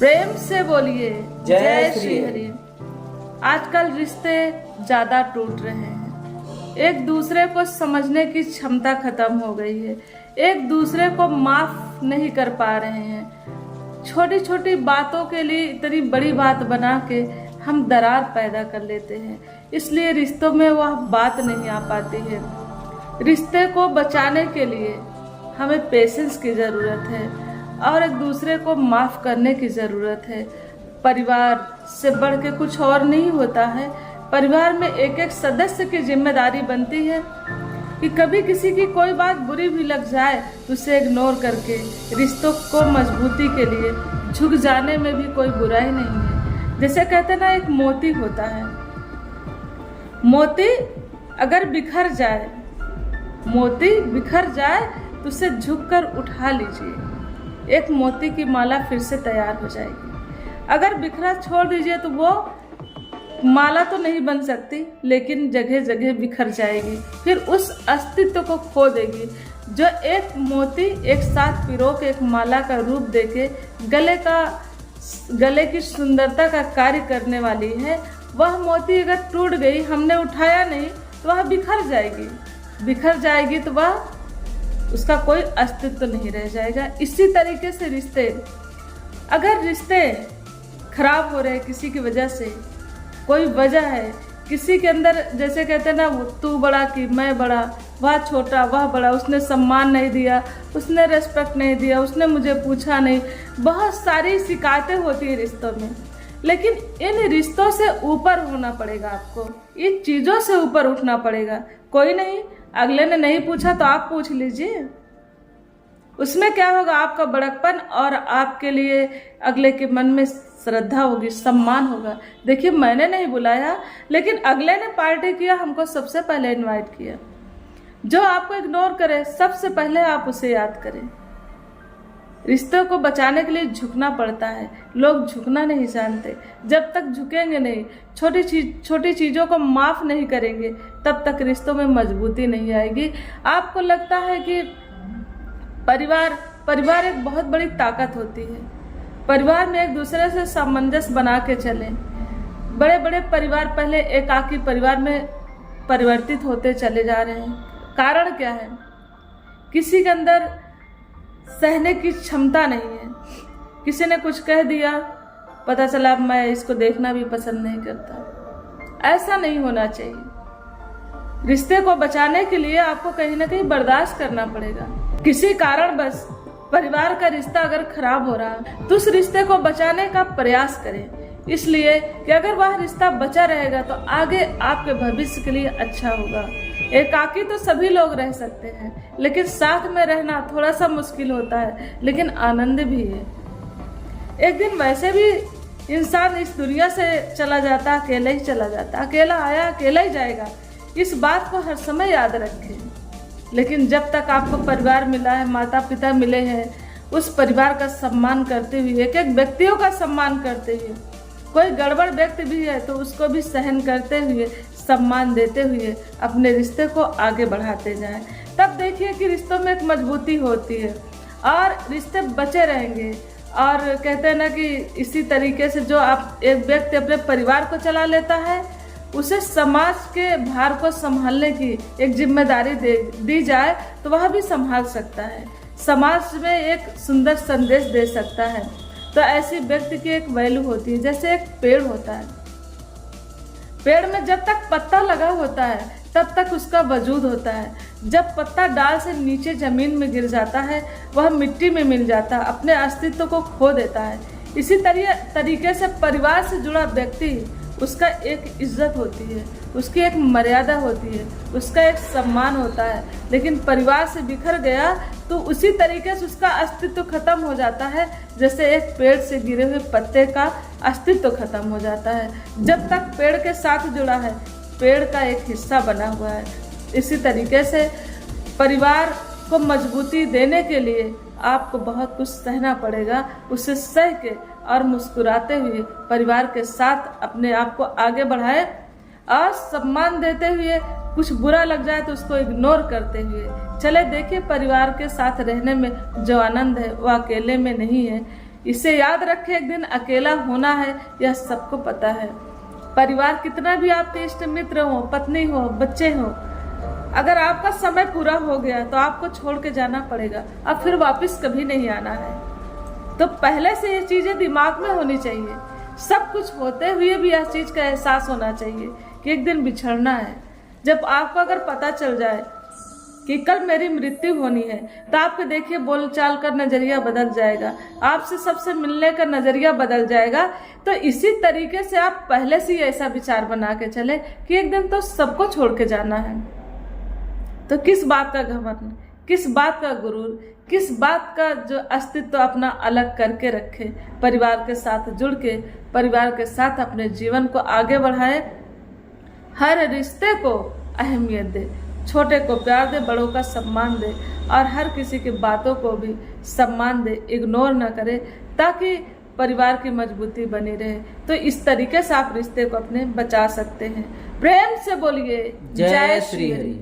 प्रेम से बोलिए जय श्री हरि। आजकल रिश्ते ज्यादा टूट रहे हैं, एक दूसरे को समझने की क्षमता खत्म हो गई है, एक दूसरे को माफ नहीं कर पा रहे हैं। छोटी छोटी बातों के लिए इतनी बड़ी बात बना के हम दरार पैदा कर लेते हैं, इसलिए रिश्तों में वह बात नहीं आ पाती है। रिश्ते को बचाने के लिए हमें पेशेंस की ज़रूरत है और एक दूसरे को माफ़ करने की ज़रूरत है। परिवार से बढ़ के कुछ और नहीं होता है। परिवार में एक एक सदस्य की जिम्मेदारी बनती है कि कभी किसी की कोई बात बुरी भी लग जाए तो उसे इग्नोर करके रिश्तों को मजबूती के लिए झुक जाने में भी कोई बुराई नहीं है। जैसे कहते हैं ना, एक मोती होता है, मोती अगर बिखर जाए, मोती बिखर जाए तो उसे झुककर उठा लीजिए, एक मोती की माला फिर से तैयार हो जाएगी। अगर बिखरा छोड़ दीजिए तो वो माला तो नहीं बन सकती, लेकिन जगह जगह बिखर जाएगी, फिर उस अस्तित्व को खो देगी। जो एक मोती एक साथ पिरो के एक माला का रूप देके गले की सुंदरता का कार्य करने वाली है, वह मोती अगर टूट गई, हमने उठाया नहीं तो वह बिखर जाएगी। बिखर जाएगी तो वह उसका कोई अस्तित्व नहीं रह जाएगा। इसी तरीके से रिश्ते, अगर रिश्ते खराब हो रहे किसी की वजह से, कोई वजह है किसी के अंदर, जैसे कहते हैं ना, तू बड़ा कि मैं बड़ा, वह छोटा वह बड़ा, उसने सम्मान नहीं दिया, उसने रेस्पेक्ट नहीं दिया, उसने मुझे पूछा नहीं, बहुत सारी शिकायतें होती है रिश्तों में। लेकिन इन रिश्तों से ऊपर होना पड़ेगा, आपको इन चीज़ों से ऊपर उठना पड़ेगा। कोई नहीं, अगले ने नहीं पूछा तो आप पूछ लीजिए, उसमें क्या होगा, आपका बड़कपन और आपके लिए अगले के मन में श्रद्धा होगी, सम्मान होगा। देखिए, मैंने नहीं बुलाया लेकिन अगले ने पार्टी किया, हमको सबसे पहले इनवाइट किया। जो आपको इग्नोर करे, सबसे पहले आप उसे याद करें। रिश्तों को बचाने के लिए झुकना पड़ता है। लोग झुकना नहीं जानते। जब तक झुकेंगे नहीं, छोटी चीज़ों को माफ़ नहीं करेंगे, तब तक रिश्तों में मजबूती नहीं आएगी। आपको लगता है कि परिवार एक बहुत बड़ी ताकत होती है। परिवार में एक दूसरे से सामंजस्य बना के चलें। बड़े बड़े परिवार पहले एकाकी परिवार में परिवर्तित होते चले जा रहे हैं। कारण क्या है? किसी के अंदर सहने की क्षमता नहीं है। किसी ने कुछ कह दिया, पता चला मैं इसको देखना भी पसंद नहीं करता। ऐसा नहीं होना चाहिए। रिश्ते को बचाने के लिए आपको कहीं ना कहीं बर्दाश्त करना पड़ेगा। किसी कारण बस परिवार का रिश्ता अगर खराब हो रहा तो उस रिश्ते को बचाने का प्रयास करें, इसलिए कि अगर वह रिश्ता बचा रहेगा तो आगे आपके भविष्य के लिए अच्छा होगा। एकाकी तो सभी लोग रह सकते हैं, लेकिन साथ में रहना थोड़ा सा मुश्किल होता है, लेकिन आनंद भी है। एक दिन वैसे भी इंसान इस दुनिया से चला जाता, अकेला ही चला जाता, अकेला आया अकेला ही जाएगा। इस बात को हर समय याद रखें। लेकिन जब तक आपको परिवार मिला है, माता पिता मिले हैं, उस परिवार का सम्मान करते हुए, एक एक व्यक्तियों का सम्मान करते हुए, कोई गड़बड़ व्यक्ति भी है तो उसको भी सहन करते हुए, सम्मान देते हुए अपने रिश्ते को आगे बढ़ाते जाएं। तब देखिए कि रिश्तों में एक मजबूती होती है और रिश्ते बचे रहेंगे। और कहते हैं ना कि इसी तरीके से जो आप एक व्यक्ति अपने परिवार को चला लेता है, उसे समाज के भार को संभालने की एक जिम्मेदारी दी जाए तो वह भी संभाल सकता है, समाज में एक सुंदर संदेश दे सकता है। तो ऐसी व्यक्ति की एक वैल्यू होती है। जैसे एक पेड़ होता है, पेड़ में जब तक पत्ता लगा होता है तब तक उसका वजूद होता है। जब पत्ता डाल से नीचे जमीन में गिर जाता है, वह मिट्टी में मिल जाता है, अपने अस्तित्व को खो देता है। इसी तरीके से परिवार से जुड़ा व्यक्ति, उसका एक इज्जत होती है, उसकी एक मर्यादा होती है, उसका एक सम्मान होता है। लेकिन परिवार से बिखर गया तो उसी तरीके से उसका अस्तित्व खत्म हो जाता है, जैसे एक पेड़ से गिरे हुए पत्ते का अस्तित्व खत्म हो जाता है। जब तक पेड़ के साथ जुड़ा है, पेड़ का एक हिस्सा बना हुआ है। इसी तरीके से परिवार को मजबूती देने के लिए आपको बहुत कुछ सहना पड़ेगा। उसे सह के और मुस्कुराते हुए परिवार के साथ अपने आप को आगे बढ़ाए और सम्मान देते हुए, कुछ बुरा लग जाए तो उसको इग्नोर करते हुए चले। देखिए, परिवार के साथ रहने में जो आनंद है वो अकेले में नहीं है। इसे याद रखें, एक दिन अकेला होना है, यह सबको पता है। परिवार कितना भी आपके इष्ट मित्र हो, पत्नी हो, बच्चे हो, अगर आपका समय पूरा हो गया तो आपको छोड़ के जाना पड़ेगा, अब फिर वापस कभी नहीं आना है। तो पहले से ये चीजें दिमाग में होनी चाहिए। सब कुछ होते हुए भी यह चीज का एहसास होना चाहिए कि एक दिन बिछड़ना है। जब आपको अगर पता चल जाए कि कल मेरी मृत्यु होनी है, तो आपके देखिए बोलचाल का नजरिया बदल जाएगा, आपसे सबसे मिलने का नजरिया बदल जाएगा। तो इसी तरीके से आप पहले से ही ऐसा विचार बना के चले कि एक दिन तो सबको छोड़ के जाना है। तो किस बात का घमंड, किस बात का गुरूर, किस बात का जो अस्तित्व अपना अलग करके रखे। परिवार के साथ जुड़ के, परिवार के साथ अपने जीवन को आगे बढ़ाए। हर रिश्ते को अहमियत दे, छोटे को प्यार दे, बड़ों का सम्मान दे, और हर किसी की बातों को भी सम्मान दे, इग्नोर न करे, ताकि परिवार की मजबूती बनी रहे। तो इस तरीके से आप रिश्ते को अपने बचा सकते हैं। प्रेम से बोलिए जय श्री हरि।